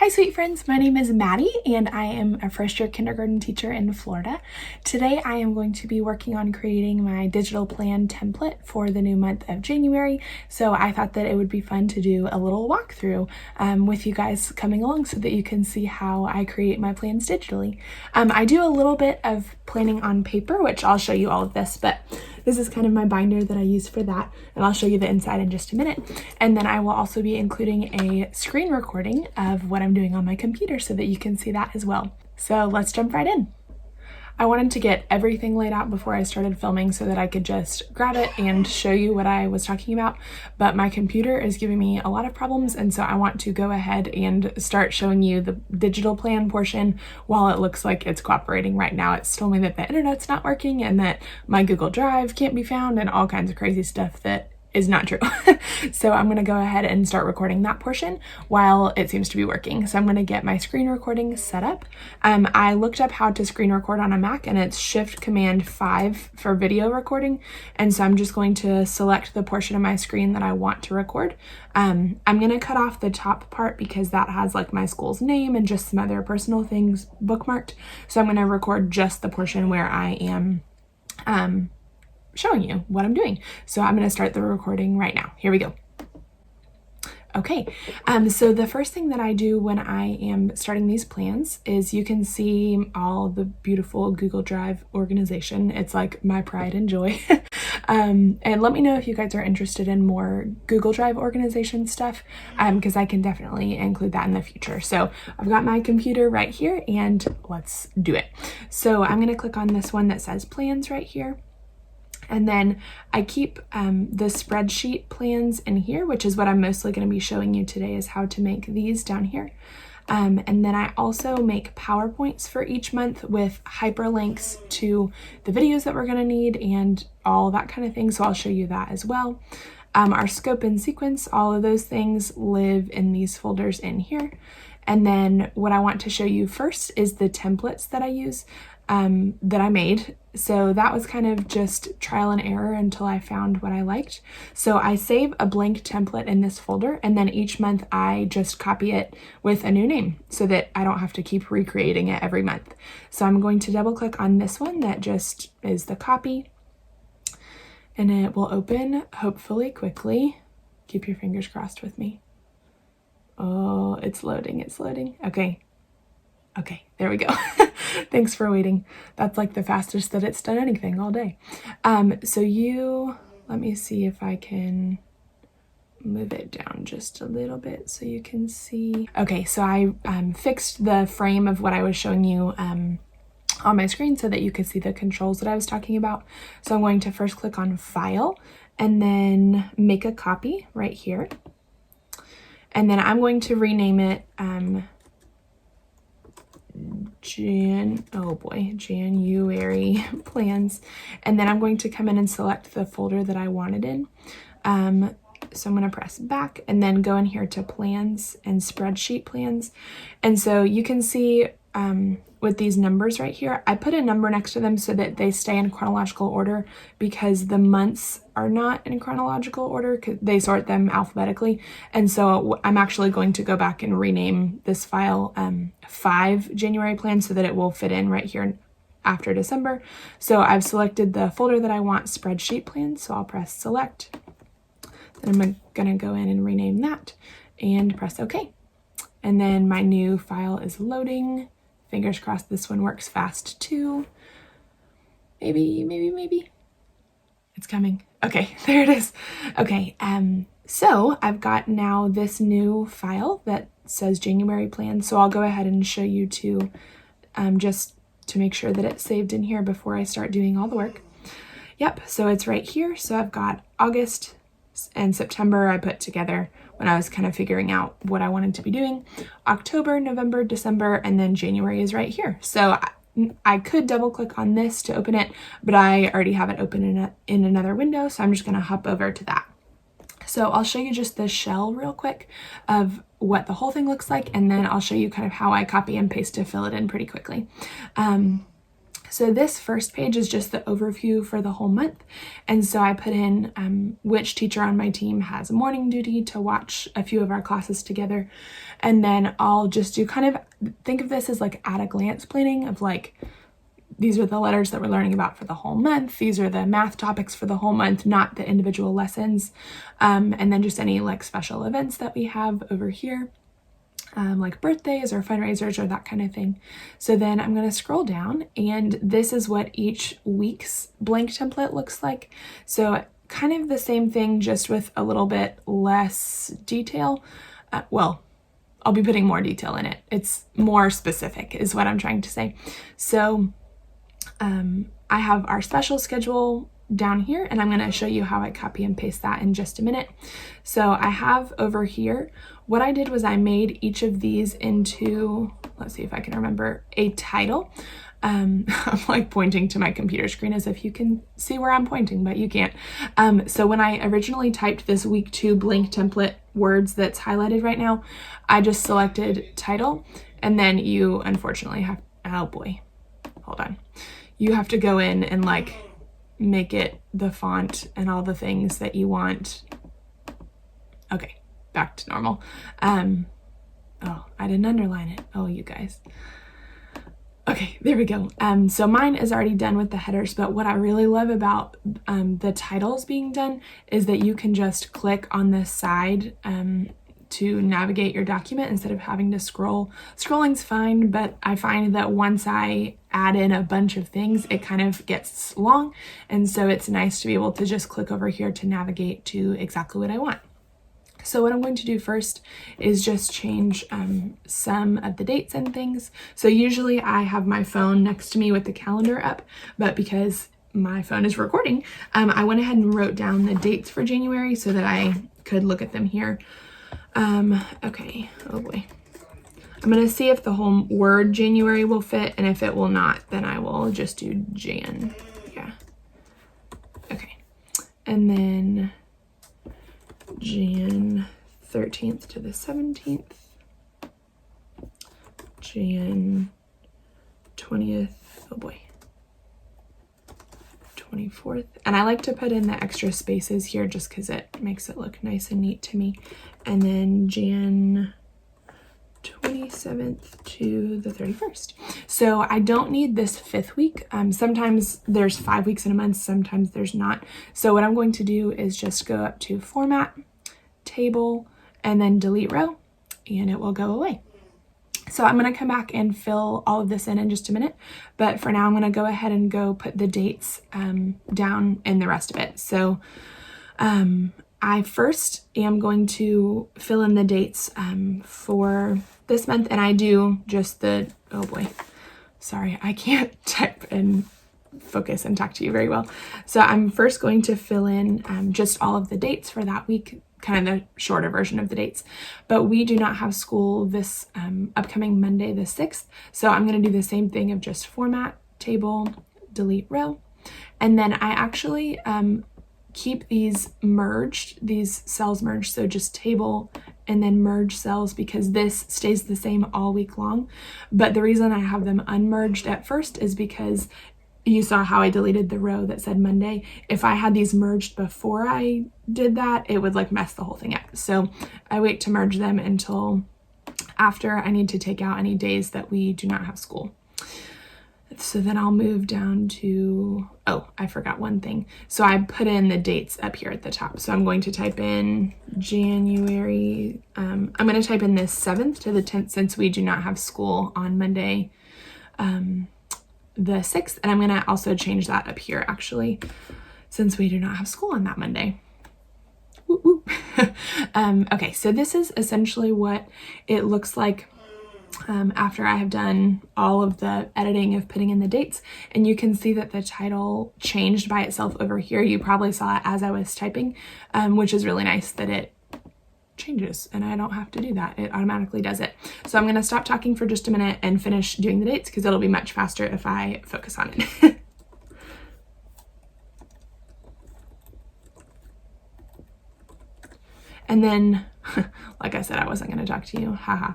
Hi sweet friends, my name is Maddie and I am a first year kindergarten teacher in Florida. Today I am going to be working on creating my digital plan template for the new month of January, so I thought that it would be fun to do a little walkthrough with you guys coming along so that you can see how I create my plans digitally. I do a little bit of planning on paper, which I'll show you all of this, but this is kind of my binder that I use for that, and I'll show you the inside in just a minute. And then I will also be including a screen recording of what I'm doing on my computer so that you can see that as well. So let's jump right in. I wanted to get everything laid out before I started filming so that I could just grab it and show you what I was talking about, but my computer is giving me a lot of problems, and so I want to go ahead and start showing you the digital plan portion while it looks like it's cooperating. Right now it's told me that the internet's not working and that my Google Drive can't be found and all kinds of crazy stuff that is not true. So I'm gonna go ahead and start recording that portion while it seems to be working. So I'm gonna get my screen recording set up. I looked up how to screen record on a Mac and it's Shift-Command-5 for video recording. And so I'm just going to select the portion of my screen that I want to record. I'm gonna cut off the top part because that has like my school's name and just some other personal things bookmarked. So I'm gonna record just the portion where I am showing you what I'm doing. So I'm going to start the recording right now. Here we go. Okay, so the first thing that I do when I am starting these plans is you can see all the beautiful Google Drive organization. It's like my pride and joy. And let me know if you guys are interested in more Google Drive organization stuff, because I can definitely include that in the future. So I've got my computer right here and let's do it. So I'm going to click on this one that says plans right here. And then I keep the spreadsheet plans in here, which is what I'm mostly going to be showing you today, is how to make these down here. And then I also make PowerPoints for each month with hyperlinks to the videos that we're going to need and all that kind of thing. So I'll show you that as well. Our scope and sequence, all of those things live in these folders in here. And then what I want to show you first is the templates that I use that I made. So that was kind of just trial and error until I found what I liked. So I save a blank template in this folder, and then each month I just copy it with a new name so that I don't have to keep recreating it every month. So I'm going to double click on this one that just is the copy, and it will open hopefully quickly. Keep your fingers crossed with me. Oh, it's loading, it's loading. Okay, there we go. Thanks for waiting. That's like the fastest that it's done anything all day. Let me see if I can move it down just a little bit so you can see. Okay, so I fixed the frame of what I was showing you on my screen so that you could see the controls that I was talking about. So I'm going to first click on File and then make a copy right here. And then I'm going to rename it January plans, and then I'm going to come in and select the folder that I wanted in. So I'm going to press back and then go in here to plans and spreadsheet plans. And so you can see with these numbers right here, I put a number next to them so that they stay in chronological order because the months are not in chronological order because they sort them alphabetically. And so I'm actually going to go back and rename this file 5 January plans so that it will fit in right here after December. So I've selected the folder that I want, spreadsheet plans. So I'll press select. Then I'm gonna go in and rename that and press OK. And then my new file is loading. Fingers crossed this one works fast too. Maybe. It's coming. Okay, there it is. Okay, so I've got now this new file that says January plan. So I'll go ahead and show you to just to make sure that it's saved in here before I start doing all the work. Yep, so it's right here. So I've got August and September I put together when I was kind of figuring out what I wanted to be doing. October, November, December, and then January is right here. So I could double click on this to open it, but I already have it open in another window, so I'm just going to hop over to that. So I'll show you just the shell real quick of what the whole thing looks like, and then I'll show you kind of how I copy and paste to fill it in pretty quickly. So this first page is just the overview for the whole month. And so I put in which teacher on my team has morning duty to watch a few of our classes together. And then I'll just do kind of, think of this as like at a glance planning of like, these are the letters that we're learning about for the whole month. These are the math topics for the whole month, not the individual lessons. And then just any like special events that we have over here. Like birthdays or fundraisers or that kind of thing. So then I'm going to scroll down, and this is what each week's blank template looks like. So kind of the same thing, just with a little bit less detail. Well, I'll be putting more detail in it. It's more specific is what I'm trying to say. So I have our special schedule down here, and I'm going to show you how I copy and paste that in just a minute. So I have over here, what I did was I made each of these into, let's see if I can remember, a title. I'm like pointing to my computer screen as if you can see where I'm pointing, but you can't. So when I originally typed this week 2 blank template words that's highlighted right now, I just selected title, and then you unfortunately have, oh boy, hold on. You have to go in and like make it the font and all the things that you want. Okay, back to normal. Oh, I didn't underline it. Oh, you guys. Okay, there we go. So mine is already done with the headers, but what I really love about the titles being done is that you can just click on the side to navigate your document instead of having to scroll. Scrolling's fine, but I find that once I add in a bunch of things, it kind of gets long. And so it's nice to be able to just click over here to navigate to exactly what I want. So what I'm going to do first is just change some of the dates and things. So usually I have my phone next to me with the calendar up, but because my phone is recording, I went ahead and wrote down the dates for January so that I could look at them here. Okay, oh boy. I'm going to see if the whole word January will fit, and if it will not, then I will just do Jan. Yeah. Okay. And then Jan 13th to the 17th. Jan 20th. Oh boy. 24th. And I like to put in the extra spaces here just because it makes it look nice and neat to me. And then Jan 27th to the 31st. So I don't need this 5th week. Sometimes there's 5 weeks in a month, sometimes there's not. So what I'm going to do is just go up to Format, Table, and then Delete Row, and it will go away. So I'm going to come back and fill all of this in just a minute, but for now I'm going to go ahead and go put the dates down in the rest of it. So I first am going to fill in the dates for this month, and I do just the, oh boy, sorry, I can't type and focus and talk to you very well. So I'm first going to fill in just all of the dates for that week, kind of the shorter version of the dates. But we do not have school this upcoming Monday the 6th. So I'm going to do the same thing of just Format, Table, Delete Row. And then I actually keep these merged, these cells merged. So just Table and then merge cells, because this stays the same all week long. But the reason I have them unmerged at first is because you saw how I deleted the row that said Monday. If I had these merged before I did that, it would like mess the whole thing up. So I wait to merge them until after I need to take out any days that we do not have school. So then I'll move down to, oh, I forgot one thing. So I put in the dates up here at the top. So I'm going to type in January. I'm going to type in the 7th to the 10th since we do not have school on Monday, the 6th. And I'm going to also change that up here actually, since we do not have school on that Monday. Woo woo. Okay, so this is essentially what it looks like after I have done all of the editing of putting in the dates. And you can see that the title changed by itself over here. You probably saw it as I was typing, which is really nice that it changes and I don't have to do that. It automatically does it. So I'm going to stop talking for just a minute and finish doing the dates because it'll be much faster if I focus on it. And then Like I said, I wasn't going to talk to you. Haha.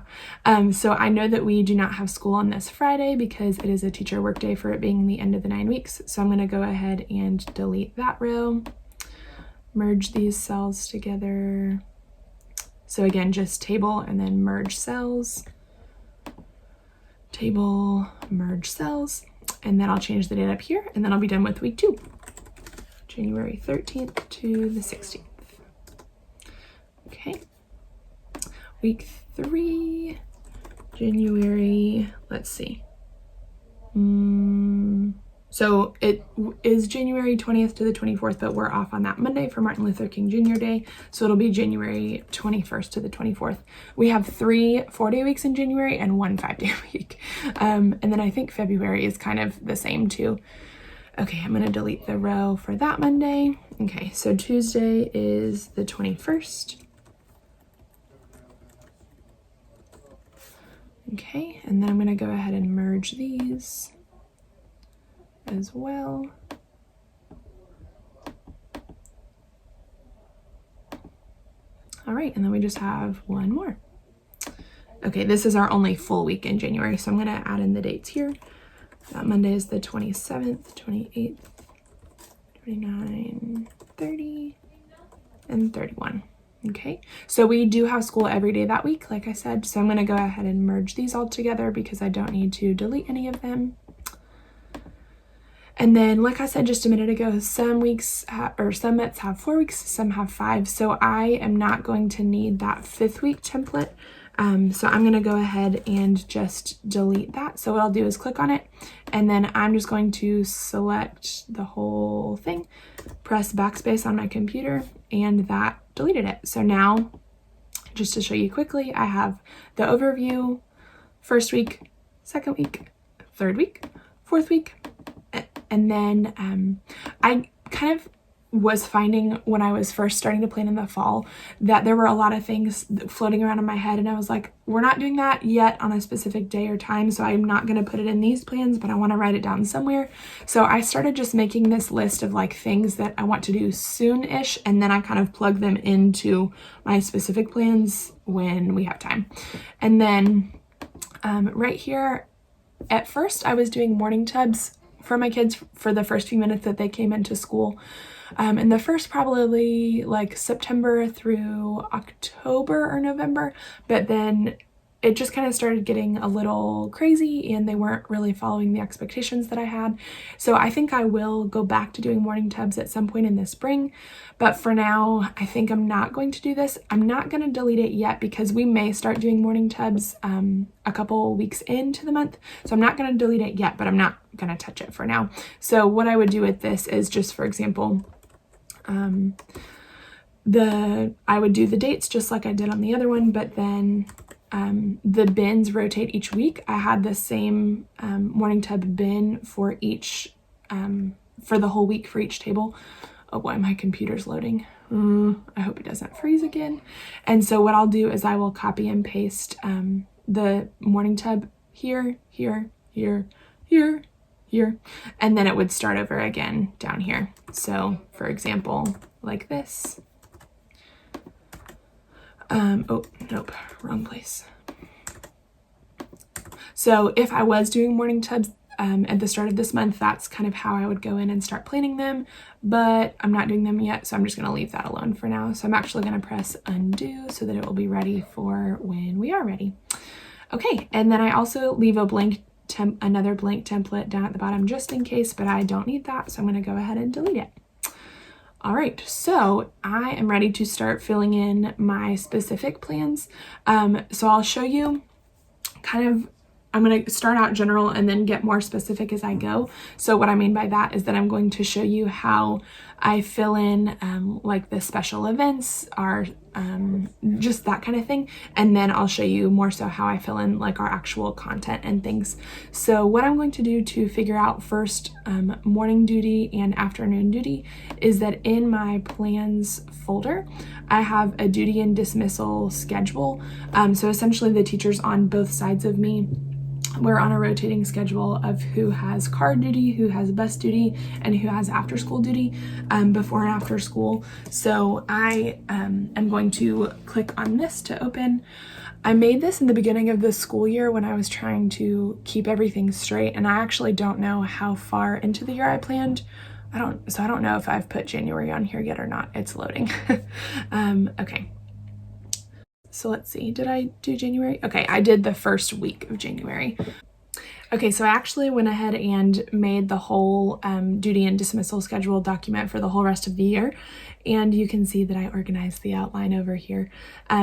So I know that we do not have school on this Friday because it is a teacher work day for it being the end of the 9 weeks. So I'm going to go ahead and delete that row, merge these cells together. So again, just table and then merge cells, table, merge cells, and then I'll change the date up here and then I'll be done with week 2, January 13th to the 16th. Okay. Week 3, January, let's see. So it is January 20th to the 24th, but we're off on that Monday for Martin Luther King Jr. Day. So it'll be January 21st to the 24th. We have 3 4-day weeks in January and 1 5-day week. And then I think February is kind of the same too. Okay, I'm gonna delete the row for that Monday. Okay, so Tuesday is the 21st. Okay, and then I'm gonna go ahead and merge these as well. All right, and then we just have one more. Okay, this is our only full week in January, so I'm gonna add in the dates here. That Monday is the 27th, 28th, 29, 30, and 31. Okay, so we do have school every day that week, like I said, so I'm going to go ahead and merge these all together because I don't need to delete any of them. And then, like I said just a minute ago, some weeks or some months have 4 weeks, some have 5, so I am not going to need that 5th week template. So I'm going to go ahead and just delete that. So what I'll do is click on it, and then I'm just going to select the whole thing, press backspace on my computer, and that deleted it. So now, just to show you quickly, I have the overview, 1st week, 2nd week, 3rd week, 4th week, and then I kind of was finding when I was first starting to plan in the fall that there were a lot of things floating around in my head, and I was like, we're not doing that yet on a specific day or time, so I'm not going to put it in these plans, but I want to write it down somewhere. So I started just making this list of like things that I want to do soon-ish, and then I kind of plug them into my specific plans when we have time. And then right here, at first I was doing morning tubs for my kids for the first few minutes that they came into school. In the first probably like September through October or November, but then it just kind of started getting a little crazy and they weren't really following the expectations that I had. So I think I will go back to doing morning tubs at some point in the spring, but for now I think I'm not going to do this. I'm not going to delete it yet because we may start doing morning tubs a couple weeks into the month, so I'm not going to delete it yet, but I'm not going to touch it for now. So what I would do with this is just, for example, I would do the dates just like I did on the other one, but then the bins rotate each week. I had the same morning tub bin for each for the whole week for each table. Oh boy, my computer's loading. I hope it doesn't freeze again. And so what I'll do is I will copy and paste the morning tub here, here, here, here, here, and then it would start over again down here. So for example, like this. Oh, nope, wrong place. So if I was doing morning tubs at the start of this month, that's kind of how I would go in and start planning them, but I'm not doing them yet, so I'm just going to leave that alone for now. So I'm actually going to press undo so that it will be ready for when we are ready. Okay, and then I also leave a another blank template down at the bottom just in case, but I don't need that, so I'm going to go ahead and delete it. All right, so I am ready to start filling in my specific plans. So I'll show you kind of, I'm going to start out general and then get more specific as I go. So what I mean by that is that I'm going to show you how I fill in like the special events, our just that kind of thing. And then I'll show you more so how I fill in like our actual content and things. So what I'm going to do to figure out first morning duty and afternoon duty is that in my plans folder, I have a duty and dismissal schedule. So essentially the teachers on both sides of me we're on a rotating schedule of who has car duty, who has bus duty, and who has after school duty before and after school. So I am going to click on this to open. I made this in the beginning of the school year when I was trying to keep everything straight, and I actually don't know how far into the year I planned. I don't know if I've put January on here yet or not. It's loading. Okay. So let's see, did I do January? Okay, I did the first week of January. Okay, so I actually went ahead and made the whole duty and dismissal schedule document for the whole rest of the year. And you can see that I organized the outline over here.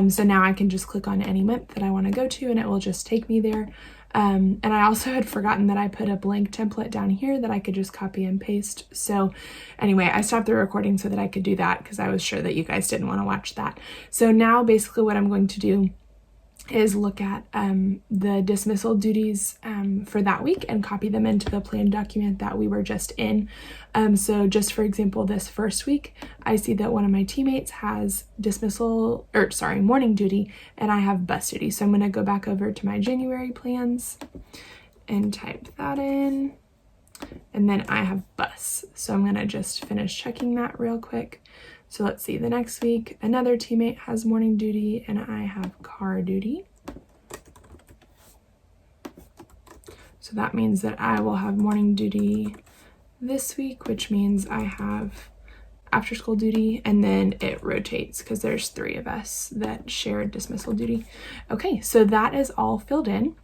So now I can just click on any month that I want to go to and it will just take me there. And I also had forgotten that I put a blank template down here that I could just copy and paste. So anyway, I stopped the recording so that I could do that because I was sure that you guys didn't want to watch that. So now basically what I'm going to do is look at the dismissal duties for that week and copy them into the plan document that we were just in. So just for example, this first week, I see that one of my teammates has morning duty and I have bus duty. So I'm gonna go back over to my January plans and type that in. And then I have bus. So I'm gonna just finish checking that real quick. So let's see, the next week, another teammate has morning duty and I have car duty. So that means that I will have morning duty this week, which means I have after school duty, and then it rotates because there's 3 of us that share dismissal duty. Okay, so that is all filled in.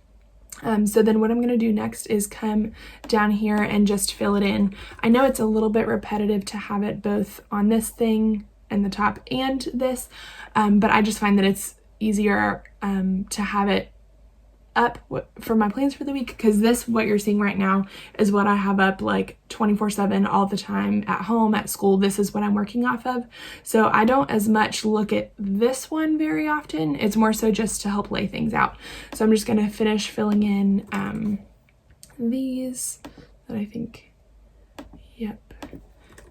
So then what I'm going to do next is come down here and just fill it in. I know it's a little bit repetitive to have it both on this thing and the top and this, but I just find that it's easier to have it up for my plans for the week, because this, what you're seeing right now, is what I have up like 24/7 all the time at home, at school. This is what I'm working off of. So I don't as much look at this one very often. It's more so just to help lay things out. So I'm just going to finish filling in these that I think, yep.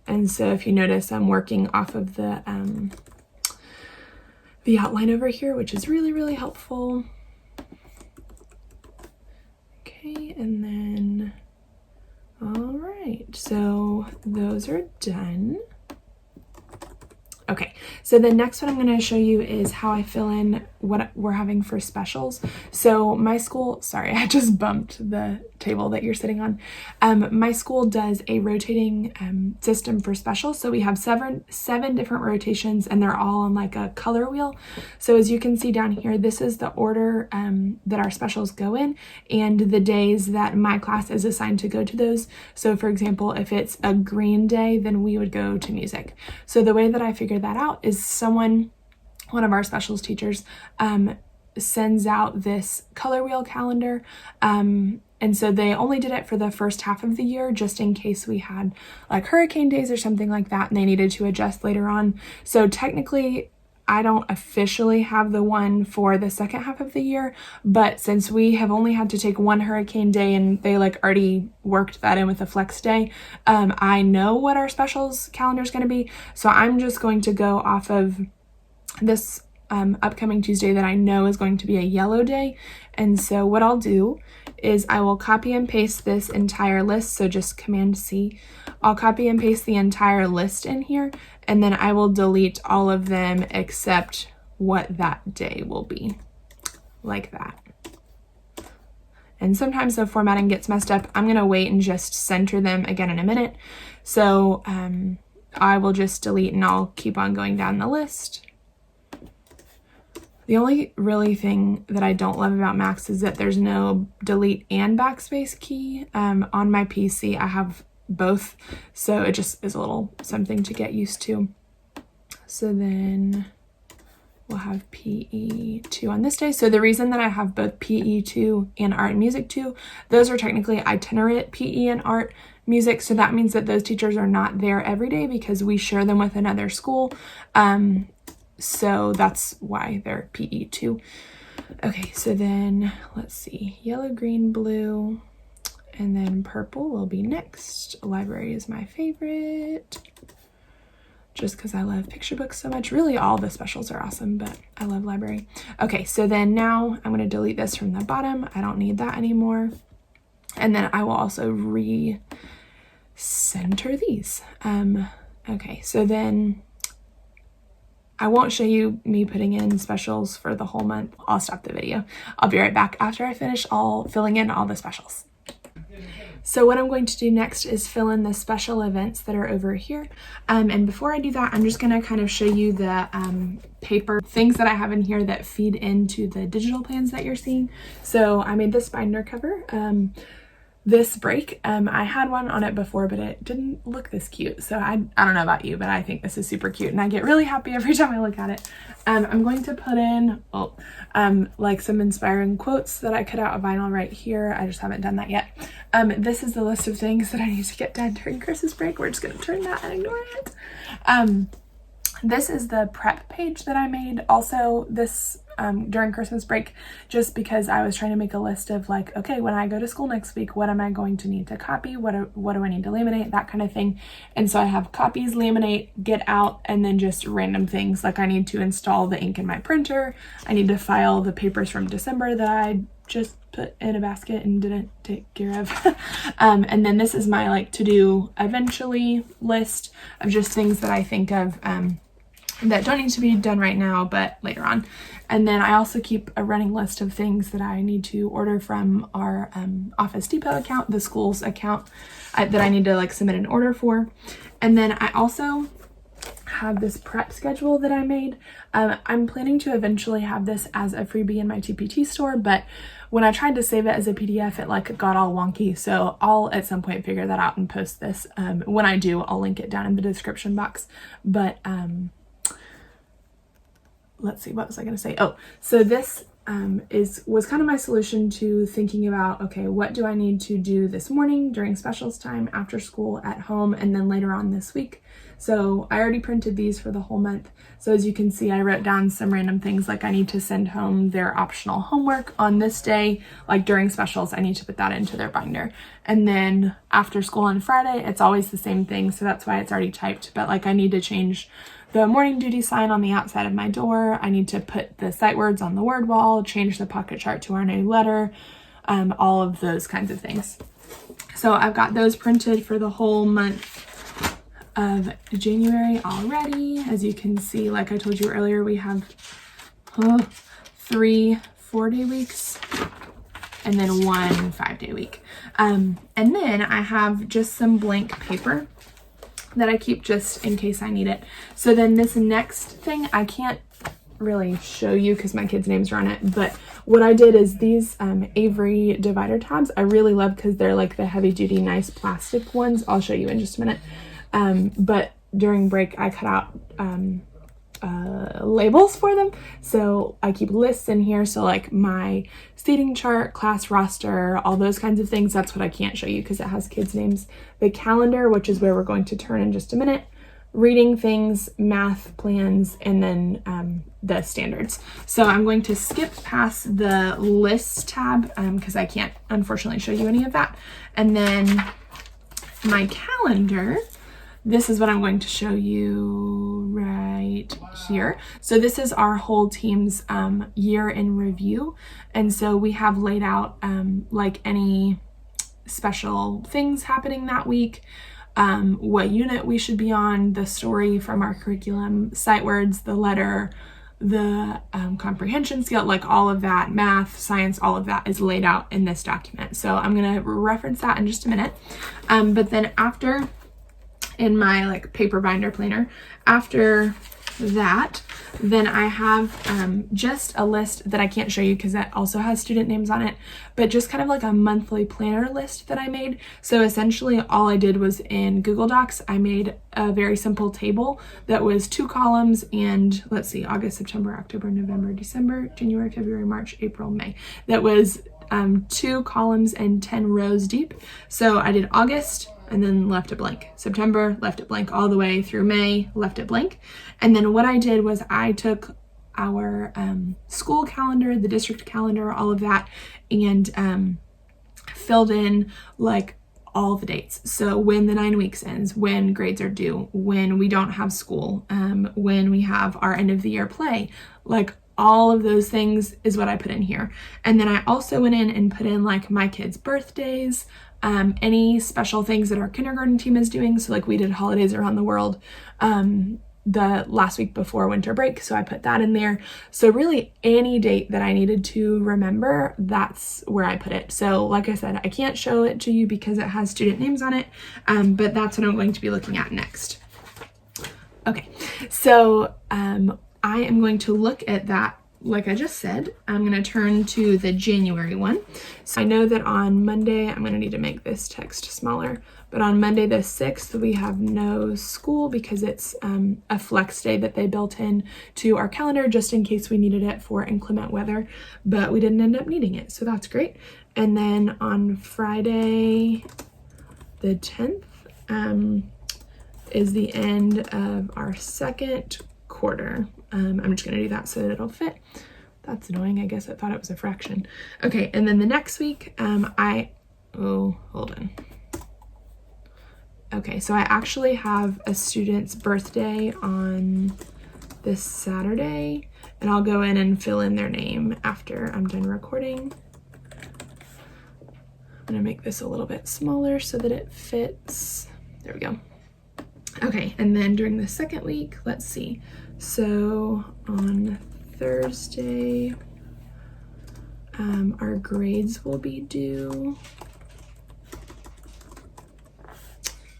And so if you notice, I'm working off of the outline over here, which is really, really helpful. Okay, and then, all right, so those are done. Okay, so the next one I'm going to show you is how I fill in what we're having for specials. So my school, sorry, I just bumped the table that you're sitting on. My school does a rotating system for specials. So we have seven different rotations and they're all on like a color wheel. So as you can see down here, this is the order that our specials go in and the days that my class is assigned to go to those. So for example, if it's a green day, then we would go to music. So the way that I figured that out is one of our specials teachers sends out this color wheel calendar, and so they only did it for the first half of the year just in case we had like hurricane days or something like that and they needed to adjust later on. So technically I don't officially have the one for the second half of the year, but since we have only had to take one hurricane day and they like already worked that in with a flex day, I know what our specials calendar is going to be. So I'm just going to go off of this upcoming Tuesday that I know is going to be a yellow day. And so what I'll do is I will copy and paste this entire list. So just Command C. I'll copy and paste the entire list in here, and then I will delete all of them except what that day will be, like that. And sometimes the formatting gets messed up. I'm gonna wait and just center them again in a minute. So I will just delete and I'll keep on going down the list. The only really thing that I don't love about Macs is that there's no delete and backspace key. On my PC, I have both, so it just is a little something to get used to. So then we'll have PE2 on this day. So the reason that I have both PE2 and art and music 2, those are technically itinerant PE and art music. So that means that those teachers are not there every day because we share them with another school. So that's why they're PE2. Okay, so then let's see, yellow, green, blue, and then purple will be next. Library is my favorite. just because I love picture books so much. Really, all the specials are awesome, but I love library. Okay, so then now I'm going to delete this from the bottom. I don't need that anymore. And then I will also re-center these. Okay, so then I won't show you me putting in specials for the whole month. I'll stop the video. I'll be right back after I finish filling in all the specials. So what I'm going to do next is fill in the special events that are over here. And before I do that, I'm just going to kind of show you the paper things that I have in here that feed into the digital plans that you're seeing. So I made this binder cover. This break, I had one on it before, but it didn't look this cute. So I don't know about you, but I think this is super cute and I get really happy every time I look at it. I'm going to put in, like some inspiring quotes that I cut out of vinyl right here. I just haven't done that yet. This is the list of things that I need to get done during Christmas break. We're just going to turn that and ignore it. This is the prep page that I made also this during Christmas break, just because I was trying to make a list of like, okay, when I go to school next week, what am I going to need to copy? What do I need to laminate? That kind of thing. And so I have copies, laminate, get out, and then just random things like I need to install the ink in my printer. I need to file the papers from December that I just put in a basket and didn't take care of. And then this is my like to do eventually list of just things that I think of that don't need to be done right now, but later on. And then I also keep a running list of things that I need to order from our Office Depot account, the school's account, that I need to like submit an order for. And then I also have this prep schedule that I made. I'm planning to eventually have this as a freebie in my TPT store, but when I tried to save it as a PDF, it like got all wonky. So I'll at some point figure that out and post this. When I do, I'll link it down in the description box. But let's see, what was I going to say? Oh, so this was kind of my solution to thinking about, okay, what do I need to do this morning during specials time, after school, at home, and then later on this week. So I already printed these for the whole month. So as you can see, I wrote down some random things like I need to send home their optional homework on this day, like during specials, I need to put that into their binder. And then after school on Friday, it's always the same thing. So that's why it's already typed, but like I need to change the morning duty sign on the outside of my door. I need to put the sight words on the word wall, change the pocket chart to our new letter, all of those kinds of things. So I've got those printed for the whole month of January already. As you can see, like I told you earlier, we have 3 4-day weeks and then 1 5-day week. And then I have just some blank paper that I keep just in case I need it. So then this next thing, I can't really show you because my kids' names are on it, but what I did is these Avery divider tabs, I really love because they're like the heavy duty, nice plastic ones. I'll show you in just a minute. But during break, I cut out labels for them. So I keep lists in here. So like my seating chart, class roster, all those kinds of things. That's what I can't show you because it has kids' names. The calendar, which is where we're going to turn in just a minute. Reading things, math plans, and then the standards. So I'm going to skip past the list tab because I can't unfortunately show you any of that. And then my calendar, this is what I'm going to show you right here. So this is our whole team's year in review. And so we have laid out like any special things happening that week, what unit we should be on, the story from our curriculum, sight words, the letter, the comprehension skill, like all of that, math, science, all of that is laid out in this document. So I'm going to reference that in just a minute. But then after, in my like paper binder planner, after that, then I have just a list that I can't show you because that also has student names on it, but just kind of like a monthly planner list that I made. So essentially all I did was in Google Docs, I made a very simple table that was 2 columns and let's see, August, September, October, November, December, January, February, March, April, May. That was 2 columns and 10 rows deep. So I did August and then left it blank. September, left it blank all the way through May, left it blank. And then what I did was I took our school calendar, the district calendar, all of that, and filled in like all the dates. So when the 9 weeks ends, when grades are due, when we don't have school, when we have our end of the year play, like all of those things is what I put in here. And then I also went in and put in like my kids' birthdays, any special things that our kindergarten team is doing. So like we did holidays around the world the last week before winter break, so I put that in there. So really any date that I needed to remember, that's where I put it. So like I said, I can't show it to you because it has student names on it, but that's what I'm going to be looking at next. Okay, so I am going to look at that. Like I just said, I'm going to turn to the January one. So I know that on Monday, I'm going to need to make this text smaller, but on Monday the 6th, we have no school because it's a flex day that they built in to our calendar just in case we needed it for inclement weather, but we didn't end up needing it, so that's great. And then on Friday the 10th is the end of our second quarter. I'm just going to do that so that it'll fit. That's annoying. I guess I thought it was a fraction. Okay, and then the next week, hold on. Okay, so I actually have a student's birthday on this Saturday, and I'll go in and fill in their name after I'm done recording. I'm going to make this a little bit smaller so that it fits. There we go. Okay, and then during the second week, let's see. So on Thursday, our grades will be due.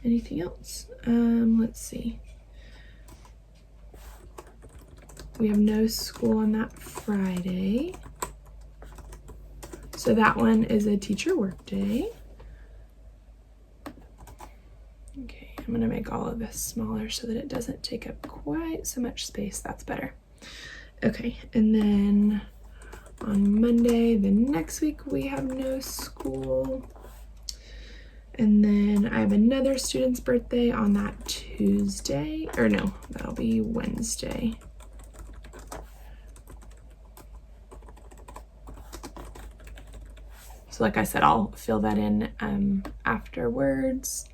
Anything else? Let's see. We have no school on that Friday. So that one is a teacher work day. Okay, I'm gonna make all of this smaller so that it doesn't take up quite so much space. That's better. Okay, and then on Monday, the next week, we have no school. And then I have another student's birthday on that Tuesday, or no, that'll be Wednesday. So like I said, I'll fill that in afterwards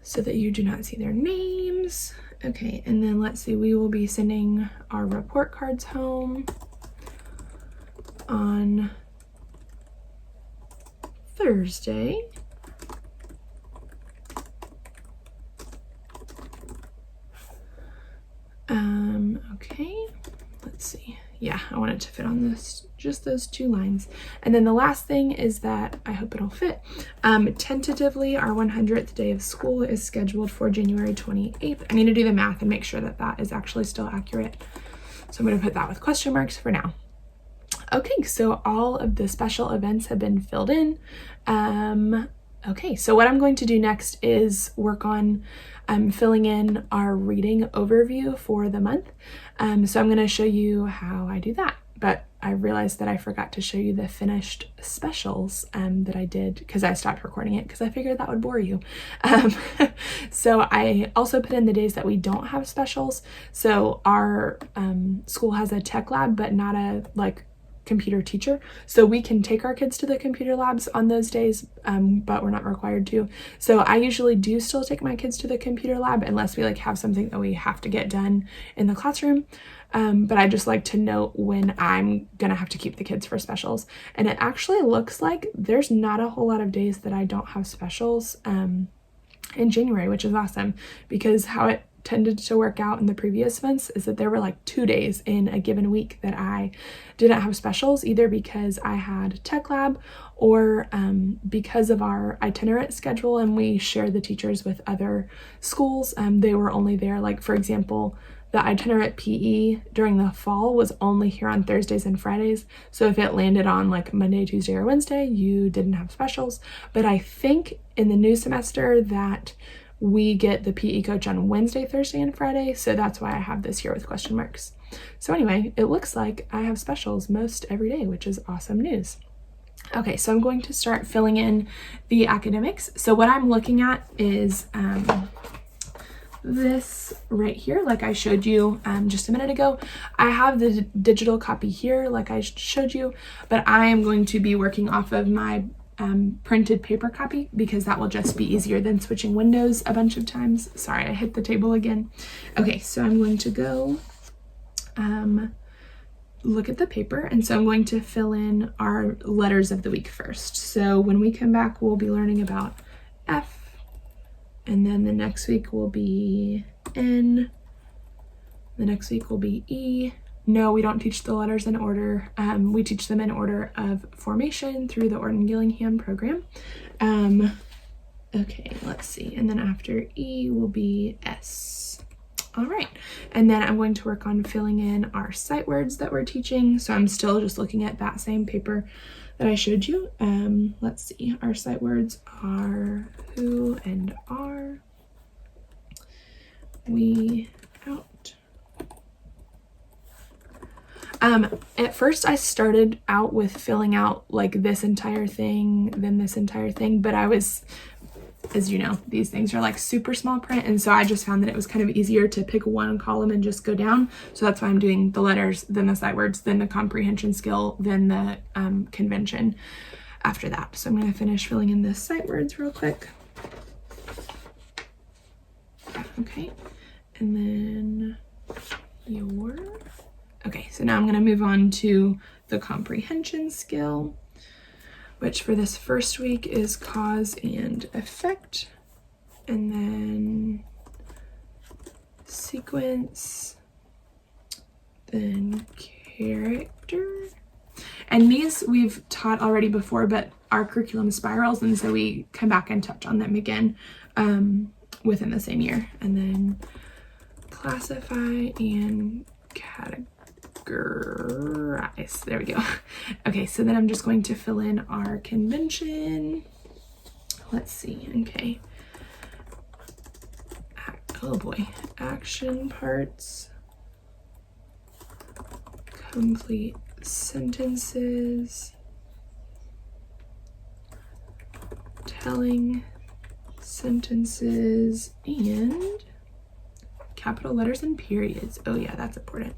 so that you do not see their names. Okay, and then let's see, we will be sending our report cards home on Thursday. Okay, let's see. Yeah, I want it to fit on this, just those 2 lines. And then the last thing is that, I hope it'll fit, tentatively our 100th day of school is scheduled for January 28th. I need to do the math and make sure that that is actually still accurate. So I'm going to put that with question marks for now. Okay, so all of the special events have been filled in. Okay, so what I'm going to do next is work on filling in our reading overview for the month. So I'm going to show you how I do that. But I realized that I forgot to show you the finished specials that I did because I stopped recording it because I figured that would bore you. So I also put in the days that we don't have specials. So our school has a tech lab, but not a computer teacher, so we can take our kids to the computer labs on those days, but we're not required to. So I usually do still take my kids to the computer lab unless we have something that we have to get done in the classroom, but I just like to note when I'm gonna have to keep the kids for specials. And it actually looks like there's not a whole lot of days that I don't have specials in January, which is awesome, because how it tended to work out in the previous months is that there were 2 days in a given week that I didn't have specials, either because I had tech lab or because of our itinerant schedule and we share the teachers with other schools. They were only there, for example, the itinerant PE during the fall was only here on Thursdays and Fridays. So if it landed on Monday, Tuesday, or Wednesday, you didn't have specials. But I think in the new semester that we get the PE coach on Wednesday, Thursday, and Friday, so that's why I have this here with question marks. So anyway, it looks like I have specials most every day, which is awesome news. Okay, so I'm going to start filling in the academics. So what I'm looking at is this right here, like I showed you just a minute ago. I have the digital copy here, like I showed you, but I am going to be working off of my printed paper copy because that will just be easier than switching windows a bunch of times. Sorry, I hit the table again. Okay, so I'm going to go look at the paper, and so I'm going to fill in our letters of the week first. So when we come back, we'll be learning about F, and then the next week will be N, the next week will be E. No, we don't teach the letters in order. We teach them in order of formation through the Orton-Gillingham program. Okay, let's see. And then after E will be S. All right. And then I'm going to work on filling in our sight words that we're teaching. So I'm still just looking at that same paper that I showed you. Let's see. Our sight words are who and are, we, out. At first I started out with filling out like this entire thing, then this entire thing, but I was, as you know, these things are like super small print, and so I just found that it was kind of easier to pick one column and just go down. So that's why I'm doing the letters, then the sight words, then the comprehension skill, then the convention after that. So I'm going to finish filling in the sight words real quick. Okay, and then your... Okay, so now I'm going to move on to the comprehension skill, which for this first week is cause and effect, and then sequence, then character. And these we've taught already before, but our curriculum spirals, and so we come back and touch on them again within the same year. And then classify and categorize. There we go. Okay, so then I'm just going to fill in our convention. Let's see. Okay. Oh boy. Action parts. Complete sentences. Telling sentences and capital letters and periods. Oh yeah, that's important.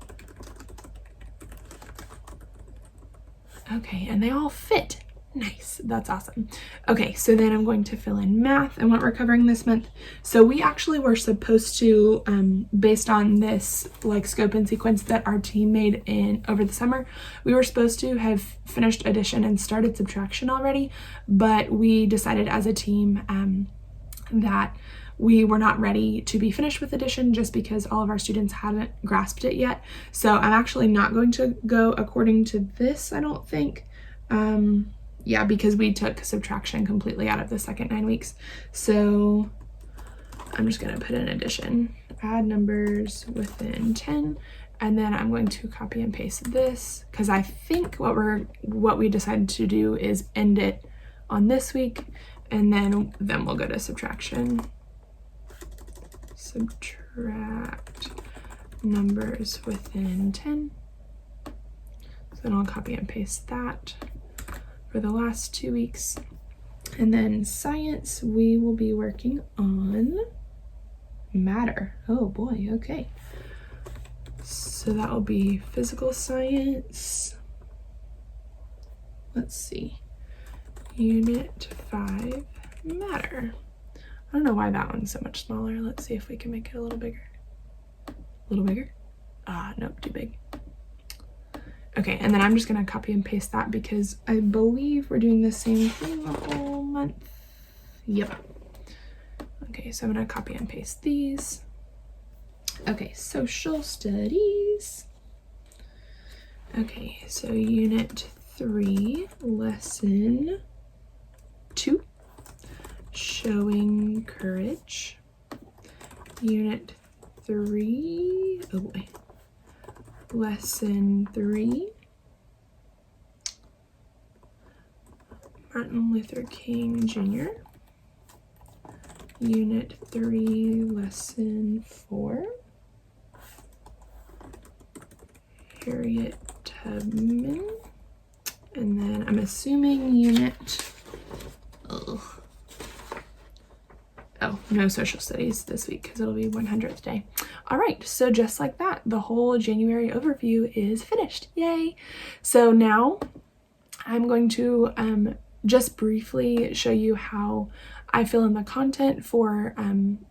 Okay, and they all fit. Nice, that's awesome. Okay, so then I'm going to fill in math and what we're covering this month. So we actually were supposed to, based on this like scope and sequence that our team made over the summer, we were supposed to have finished addition and started subtraction already, but we decided as a team that we were not ready to be finished with addition just because all of our students hadn't grasped it yet. So I'm actually not going to go according to this, I don't think. Yeah, because we took subtraction completely out of the second 9 weeks. So I'm just going to put in addition, add numbers within 10, and then I'm going to copy and paste this because I think what we decided to do is end it on this week, and then we'll go to subtraction. Subtract numbers within 10. So then I'll copy and paste that for the last 2 weeks. And then science, we will be working on matter. Oh boy, okay. So that will be physical science. Let's see. Unit 5, matter. I don't know why that one's so much smaller. Let's see if we can make it a little bigger. A little bigger? Nope, too big. Okay, and then I'm just gonna copy and paste that because I believe we're doing the same thing the whole month. Yep. Okay, so I'm gonna copy and paste these. Okay, social studies. Okay, so unit 3, lesson 2. Showing courage. Unit 3, oh boy. Lesson 3. Martin Luther King Jr. Unit 3, lesson 4. Harriet Tubman. And then I'm assuming unit, oh, no social studies this week because it'll be 100th day. All right, so just like that, the whole January overview is finished. Yay! So now I'm going to just briefly show you how I fill in the content for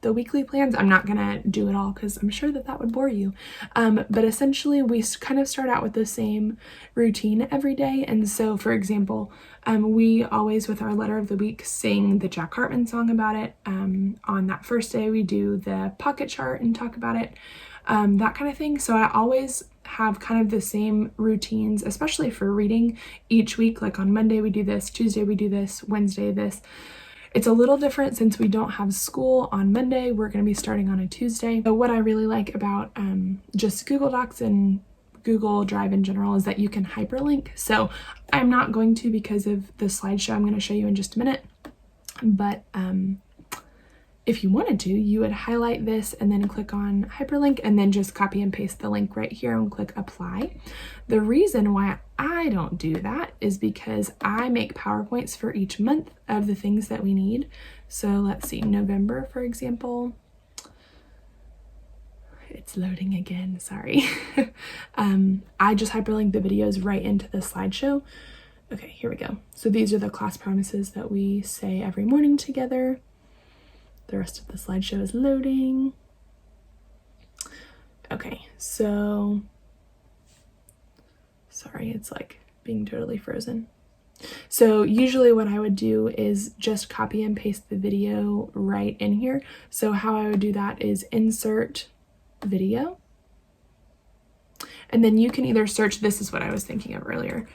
the weekly plans. I'm not gonna do it all because I'm sure that would bore you. But essentially we kind of start out with the same routine every day. And so for example, we always with our letter of the week sing the Jack Hartman song about it. On that first day we do the pocket chart and talk about it, that kind of thing. So I always have kind of the same routines, especially for reading each week. Like on Monday we do this, Tuesday we do this, Wednesday this. It's a little different since we don't have school on Monday. We're going to be starting on a Tuesday. But what I really like about just Google Docs and Google Drive in general is that you can hyperlink. So I'm not going to because of the slideshow I'm going to show you in just a minute. But if you wanted to, you would highlight this and then click on hyperlink and then just copy and paste the link right here and click apply. The reason why I don't do that is because I make PowerPoints for each month of the things that we need. So let's see, November, for example. It's loading again, sorry. I just hyperlink the videos right into the slideshow. Okay, here we go. So these are the class promises that we say every morning together. The rest of the slideshow is loading. Okay, so sorry, it's like being totally frozen. So usually what I would do is just copy and paste the video right in here. So how I would do that is insert video. And then you can either search, this is what I was thinking of earlier.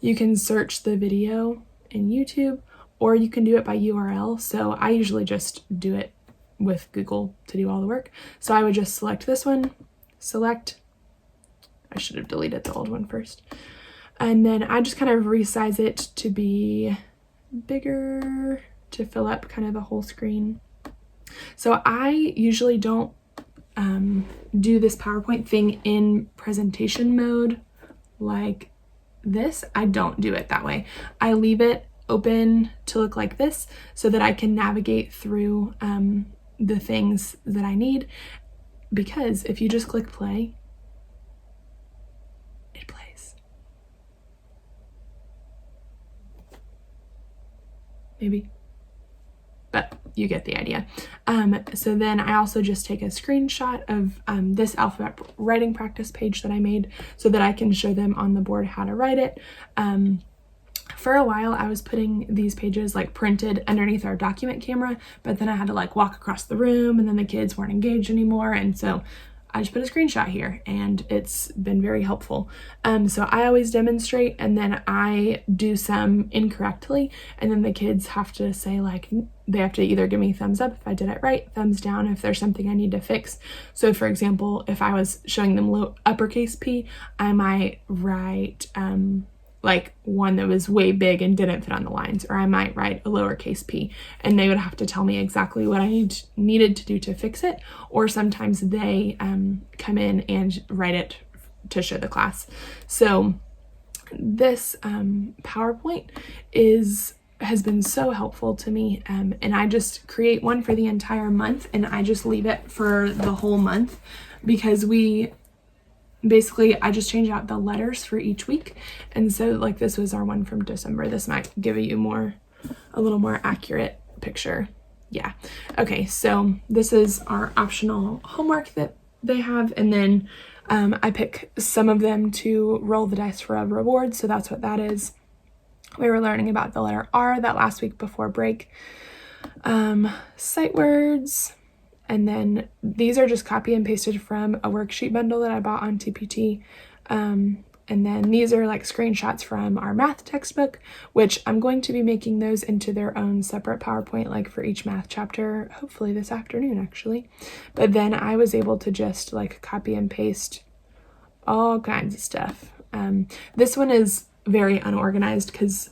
You can search the video in YouTube, or you can do it by URL. So I usually just do it with Google to do all the work. So I would just select this one, select, I should have deleted the old one first. And then I just kind of resize it to be bigger to fill up kind of the whole screen. So I usually don't do this PowerPoint thing in presentation mode like this. I don't do it that way. I leave it open to look like this so that I can navigate through the things that I need, because if you just click play, it plays. Maybe, but you get the idea. So then I also just take a screenshot of this alphabet writing practice page that I made so that I can show them on the board how to write it. For a while I was putting these pages like printed underneath our document camera, but then I had to like walk across the room and then the kids weren't engaged anymore, and so I just put a screenshot here and it's been very helpful. So I always demonstrate and then I do some incorrectly, and then the kids have to say like, they have to either give me thumbs up if I did it right, thumbs down if there's something I need to fix. So for example, if I was showing them uppercase P, I might write like one that was way big and didn't fit on the lines, or I might write a lowercase p, and they would have to tell me exactly what I needed to do to fix it, or sometimes they come in and write it to show the class. So this PowerPoint has been so helpful to me, and I just create one for the entire month and I just leave it for the whole month, because basically I just change out the letters for each week. And so like this was our one from December. This might give you a little more accurate picture. Yeah. Okay, so this is our optional homework that they have, and then I pick some of them to roll the dice for a reward. So that's what that is. We were learning about the letter R that last week before break. Sight words. And then these are just copy and pasted from a worksheet bundle that I bought on TPT. And then these are like screenshots from our math textbook, which I'm going to be making those into their own separate PowerPoint, like for each math chapter, hopefully this afternoon actually. But then I was able to just like copy and paste all kinds of stuff. This one is very unorganized because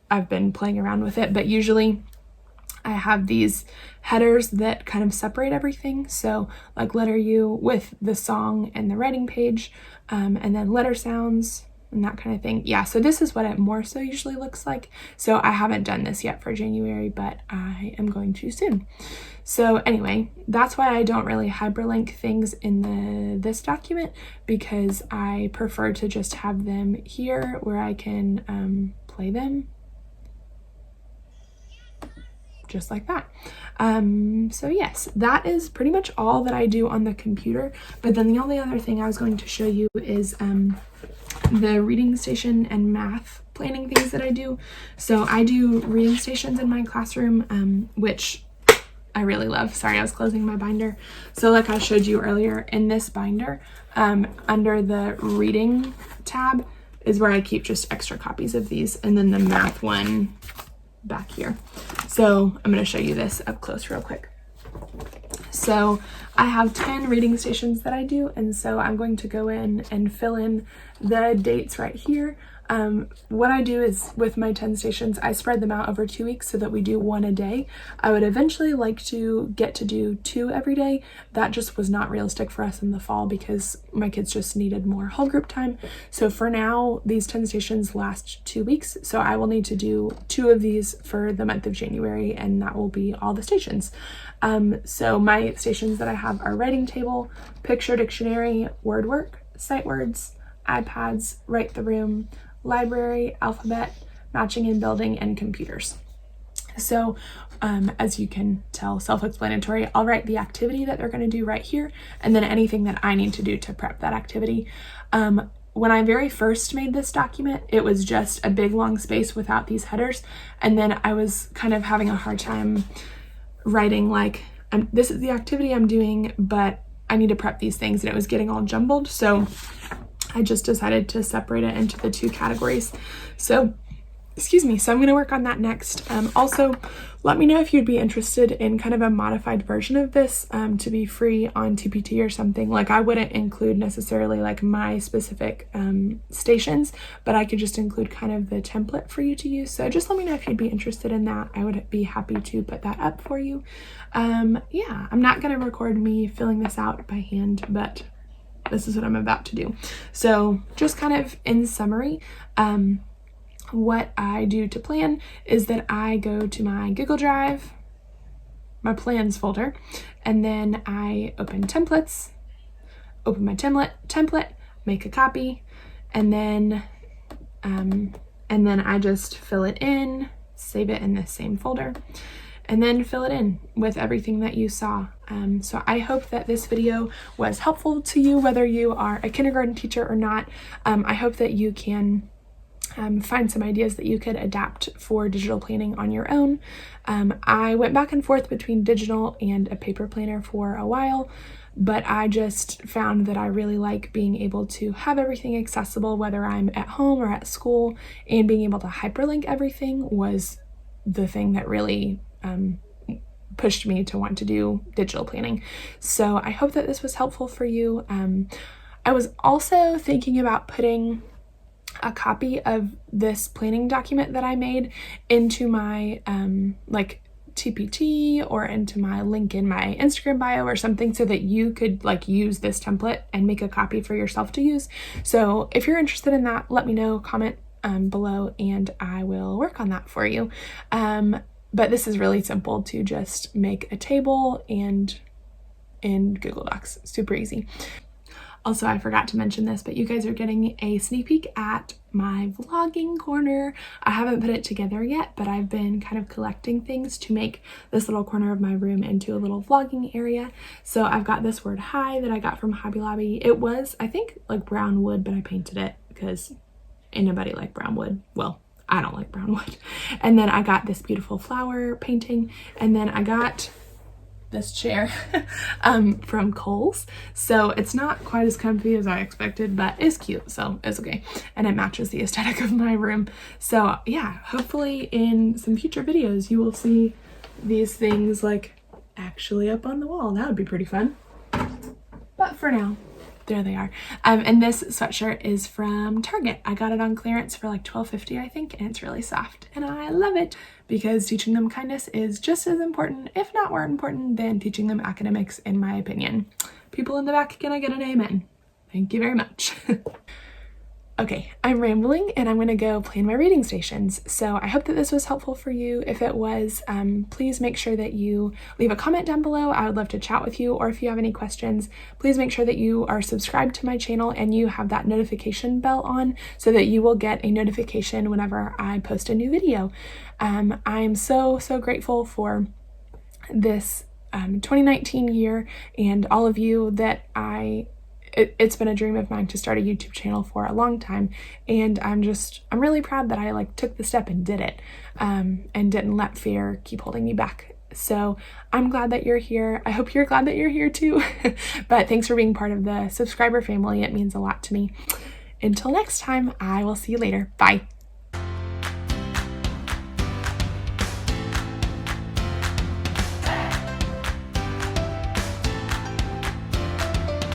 I've been playing around with it, but usually I have these headers that kind of separate everything. So like letter U with the song and the writing page, and then letter sounds, and that kind of thing. Yeah, so this is what it more so usually looks like. So I haven't done this yet for January, but I am going to soon. So anyway, that's why I don't really hyperlink things in this document, because I prefer to just have them here where I can play them just like that. So yes, that is pretty much all that I do on the computer. But then the only other thing I was going to show you is the reading station and math planning things that I do. So I do reading stations in my classroom, which I really love. Sorry, I was closing my binder. So like I showed you earlier, in this binder, under the reading tab is where I keep just extra copies of these, and then the math one back here. So I'm going to show you this up close real quick. So I have 10 reading stations that I do, and so I'm going to go in and fill in the dates right here. What I do is, with my 10 stations, I spread them out over 2 weeks so that we do one a day. I would eventually like to get to do 2 every day. That just was not realistic for us in the fall because my kids just needed more whole group time. So for now, these 10 stations last 2 weeks. So I will need to do 2 of these for the month of January, and that will be all the stations. So my stations that I have are writing table, picture dictionary, word work, sight words, iPads, write the room, library, alphabet, matching and building, and computers. So as you can tell, self-explanatory, I'll write the activity that they're going to do right here, and then anything that I need to do to prep that activity. When I very first made this document, it was just a big long space without these headers, and then I was kind of having a hard time writing like, this is the activity I'm doing, but I need to prep these things, and it was getting all jumbled. So I just decided to separate it into the 2 categories. So, excuse me, so I'm going to work on that next. Also, let me know if you'd be interested in kind of a modified version of this to be free on TPT or something. Like, I wouldn't include necessarily like my specific stations, but I could just include kind of the template for you to use. So just let me know if you'd be interested in that. I would be happy to put that up for you. Yeah, I'm not going to record me filling this out by hand, but this is what I'm about to do. So just kind of in summary, what I do to plan is that I go to my Google Drive, my plans folder, and then I open templates, open my template, make a copy, and then I just fill it in, save it in the same folder, and then fill it in with everything that you saw. So I hope that this video was helpful to you, whether you are a kindergarten teacher or not. I hope that you can find some ideas that you could adapt for digital planning on your own. I went back and forth between digital and a paper planner for a while, but I just found that I really like being able to have everything accessible, whether I'm at home or at school, and being able to hyperlink everything was the thing that really pushed me to want to do digital planning. So I hope that this was helpful for you. I was also thinking about putting a copy of this planning document that I made into my like TPT or into my link in my Instagram bio or something, so that you could like use this template and make a copy for yourself to use. So if you're interested in that, let me know, comment below, and I will work on that for you. But this is really simple to just make a table and in Google Docs, super easy. Also, I forgot to mention this, but you guys are getting a sneak peek at my vlogging corner. I haven't put it together yet, but I've been kind of collecting things to make this little corner of my room into a little vlogging area. So I've got this word hi that I got from Hobby Lobby. It was, I think, like brown wood, but I painted it because ain't nobody like brown wood. Well, I don't like brown wood. And then I got this beautiful flower painting, and then I got this chair from Kohl's. So it's not quite as comfy as I expected, but it's cute, so it's okay. And it matches the aesthetic of my room. So yeah, hopefully in some future videos you will see these things like actually up on the wall. That would be pretty fun. But for now, there they are. And this sweatshirt is from Target. I got it on clearance for like $12.50, I think, and it's really soft. And I love it because teaching them kindness is just as important, if not more important, than teaching them academics, in my opinion. People in the back, can I get an amen? Thank you very much. Okay, I'm rambling and I'm gonna go plan my reading stations. So I hope that this was helpful for you. If it was, please make sure that you leave a comment down below. I would love to chat with you, or if you have any questions, please make sure that you are subscribed to my channel and you have that notification bell on so that you will get a notification whenever I post a new video. I'm so grateful for this 2019 year and all of you that it's been a dream of mine to start a YouTube channel for a long time, and I'm really proud that I took the step and did it, and didn't let fear keep holding me back. So I'm glad that you're here. I hope you're glad that you're here too. But thanks for being part of the subscriber family. It means a lot to me. Until next time, I will see you later. Bye.